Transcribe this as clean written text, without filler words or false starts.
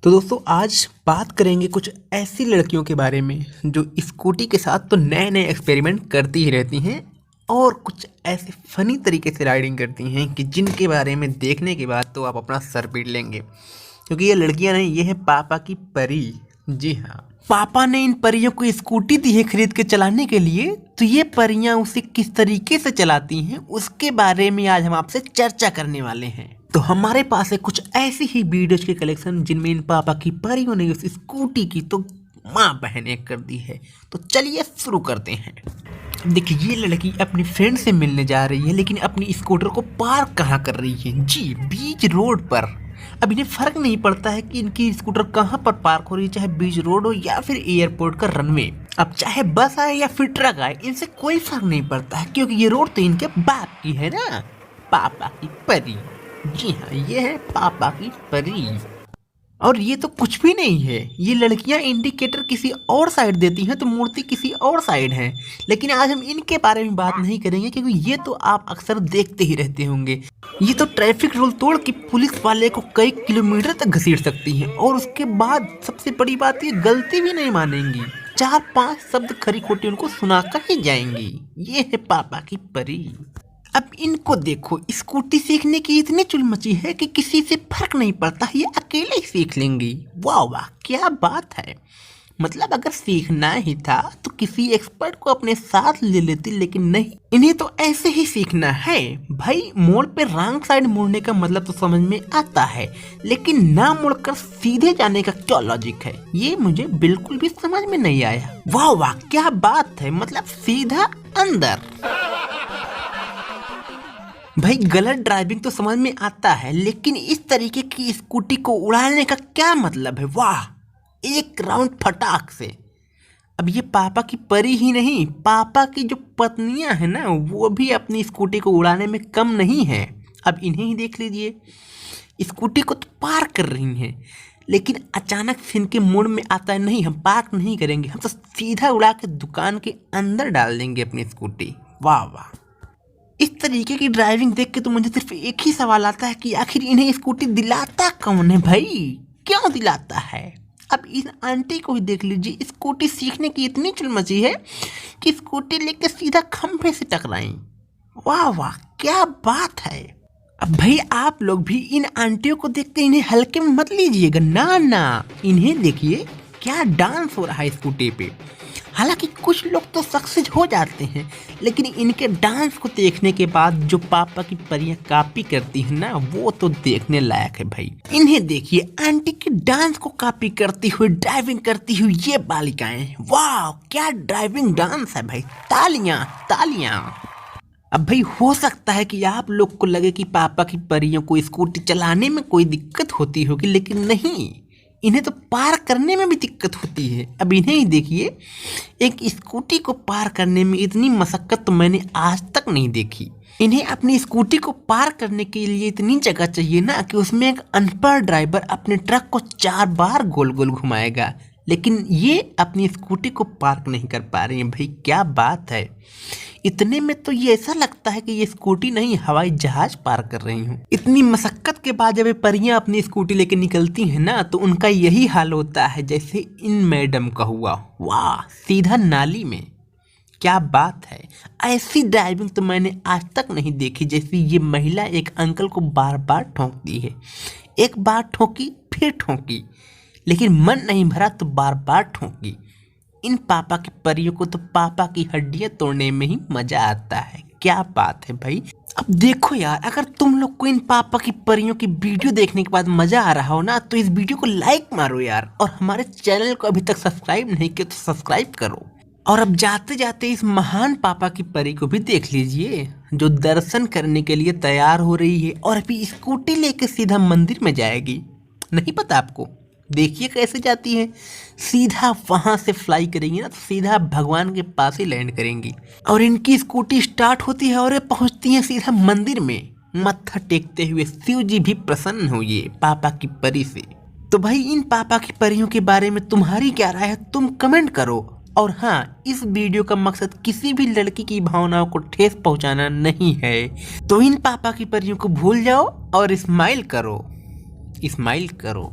तो दोस्तों आज बात करेंगे कुछ ऐसी लड़कियों के बारे में जो स्कूटी के साथ तो नए नए एक्सपेरिमेंट करती ही रहती हैं और कुछ ऐसे फनी तरीके से राइडिंग करती हैं कि जिनके बारे में देखने के बाद तो आप अपना सर पीट लेंगे, क्योंकि ये लड़कियां नहीं, ये है पापा की परी। जी हाँ, पापा ने इन परियों को स्कूटी दी है खरीद के चलाने के लिए, तो ये परियां उसे किस तरीके से चलाती हैं उसके बारे में आज हम आपसे चर्चा करने वाले हैं। तो हमारे पास है कुछ ऐसी ही वीडियोज के कलेक्शन जिनमें इन पापा की परियों ने उस स्कूटी की तो माँ बहन एक कर दी है। तो चलिए शुरू करते हैं। देखिए, ये लड़की अपने फ्रेंड से मिलने जा रही है, लेकिन अपनी स्कूटर को पार्क कहाँ कर रही है? जी, बीच रोड पर। अब इन्हें फर्क नहीं पड़ता है कि इनकी स्कूटर कहाँ पर पार्क हो रही है, चाहे बीच रोड हो या फिर एयरपोर्ट का रनवे। अब चाहे बस आए या फिर ट्रक आए, इनसे कोई फर्क नहीं पड़ता है, क्योंकि ये रोड तो इनके बाप की है ना, पापा की परी। जी हाँ, ये है पापा की परी। और ये तो कुछ भी नहीं है, ये लड़कियां इंडिकेटर किसी और साइड देती हैं तो मूर्ति किसी और साइड है। लेकिन आज हम इनके बारे में बात नहीं करेंगे, क्योंकि ये तो आप अक्सर देखते ही रहते होंगे। ये तो ट्रैफिक रूल तोड़ के पुलिस वाले को कई किलोमीटर तक घसीट सकती हैं, और उसके बाद सबसे बड़ी बात, ये गलती भी नहीं मानेंगी, 4-5 शब्द खरी खोटी उनको सुनाकर ही जाएंगी। ये है पापा की परी। अब इनको देखो, स्कूटी सीखने की इतनी चुल मची है कि किसी से फर्क नहीं पड़ता, ये अकेले ही सीख लेंगी। वाह वाह, क्या बात है। मतलब अगर सीखना ही था तो किसी एक्सपर्ट को अपने साथ ले लेती, लेकिन नहीं, इन्हें तो ऐसे ही सीखना है। भाई, मोड़ पे रॉन्ग साइड मुड़ने का मतलब तो समझ में आता है, लेकिन ना मुड़कर सीधे जाने का क्या लॉजिक है, ये मुझे बिल्कुल भी समझ में नहीं आया। वाह वाह, क्या बात है। मतलब सीधा अंदर। भाई, गलत ड्राइविंग तो समझ में आता है, लेकिन इस तरीके की स्कूटी को उड़ाने का क्या मतलब है? वाह, एक राउंड फटाक से। अब ये पापा की परी ही नहीं, पापा की जो पत्नियां हैं ना, वो भी अपनी स्कूटी को उड़ाने में कम नहीं है। अब इन्हें ही देख लीजिए, स्कूटी को तो पार्क कर रही हैं, लेकिन अचानक से इनके मूड में आता है, नहीं हम पार्क नहीं करेंगे, हम तो सीधा उड़ा के दुकान के अंदर डाल देंगे अपनी स्कूटी। वाह वाह। इस तरीके की ड्राइविंग देख के तो मुझे सिर्फ एक ही सवाल आता है कि आखिर इन्हें स्कूटी दिलाता कौन है भाई? क्यों दिलाता है? अब इन आंटी को ही देख लीजिए, स्कूटी सीखने की इतनी चुल मची है कि स्कूटी लेके सीधा खंभे से टकराई। वाह वाह, क्या बात है। अब भाई, आप लोग भी इन आंटियों को देखते इन्हें हल्के में मत लीजिएगा, ना ना, इन्हें देखिए क्या डांस हो रहा है स्कूटी पे। हालांकि कुछ लोग तो सक्सेस हो जाते हैं, लेकिन इनके डांस को देखने के बाद जो पापा की परियां कॉपी करती हैं ना, वो तो देखने लायक है भाई। इन्हें देखिए, आंटी की डांस को कॉपी करती हुई, ड्राइविंग करती हुई ये बालिकाएं। वाह, क्या ड्राइविंग डांस है भाई, तालियां तालियां। अब भाई, हो सकता है कि आप लोग को लगे कि पापा की परियों को स्कूटी चलाने में कोई दिक्कत होती होगी, लेकिन नहीं, इन्हें तो पार करने में भी दिक्कत होती है। अब इन्हें ही देखिए, एक स्कूटी को पार करने में इतनी मशक्कत तो मैंने आज तक नहीं देखी। इन्हें अपनी स्कूटी को पार करने के लिए इतनी जगह चाहिए ना कि उसमें एक अनपढ़ ड्राइवर अपने ट्रक को 4 बार गोल गोल घुमाएगा, लेकिन ये अपनी स्कूटी को पार्क नहीं कर पा रही हैं। भाई, क्या बात है। इतने में तो ये ऐसा लगता है कि ये स्कूटी नहीं, हवाई जहाज पार कर रही हूँ। इतनी मशक्कत के बाद जब ये परियां अपनी स्कूटी लेके निकलती हैं ना, तो उनका यही हाल होता है जैसे इन मैडम का हुआ। वाह, सीधा नाली में। क्या बात है। ऐसी ड्राइविंग तो मैंने आज तक नहीं देखी, जैसी ये महिला एक अंकल को बार बार ठोंकती है। एक बार ठोकी, फिर ठोकी, लेकिन मन नहीं भरा तो बार बार ठोकी। इन पापा की परियों को तो पापा की हड्डियां तोड़ने में ही मजा आता है। क्या बात है भाई। अब देखो यार, अगर तुम लोग को इन पापा की परियों की वीडियो देखने के बाद मजा आ रहा हो ना, तो इस वीडियो को लाइक मारो यार, और हमारे चैनल को अभी तक सब्सक्राइब नहीं किया तो सब्सक्राइब करो। और अब जाते जाते इस महान पापा की परी को भी देख लीजिए, जो दर्शन करने के लिए तैयार हो रही है, और अभी स्कूटी लेके सीधा मंदिर में जाएगी। नहीं पता आपको? देखिए कैसे जाती है, सीधा वहां से फ्लाई करेंगी ना, तो सीधा भगवान के पास ही लैंड करेंगी। और इनकी स्कूटी स्टार्ट होती है और ये पहुंचती है सीधा मंदिर में। मत्था टेकते हुए शिव जी भी प्रसन्न हुए पापा की परी से। तो भाई, इन पापा की परियों के बारे में तुम्हारी क्या राय है, तुम कमेंट करो। और हाँ, इस वीडियो का मकसद किसी भी लड़की की भावनाओं को ठेस पहुंचाना नहीं है। तो इन पापा की परियों को भूल जाओ और स्माइल करो, स्माइल करो।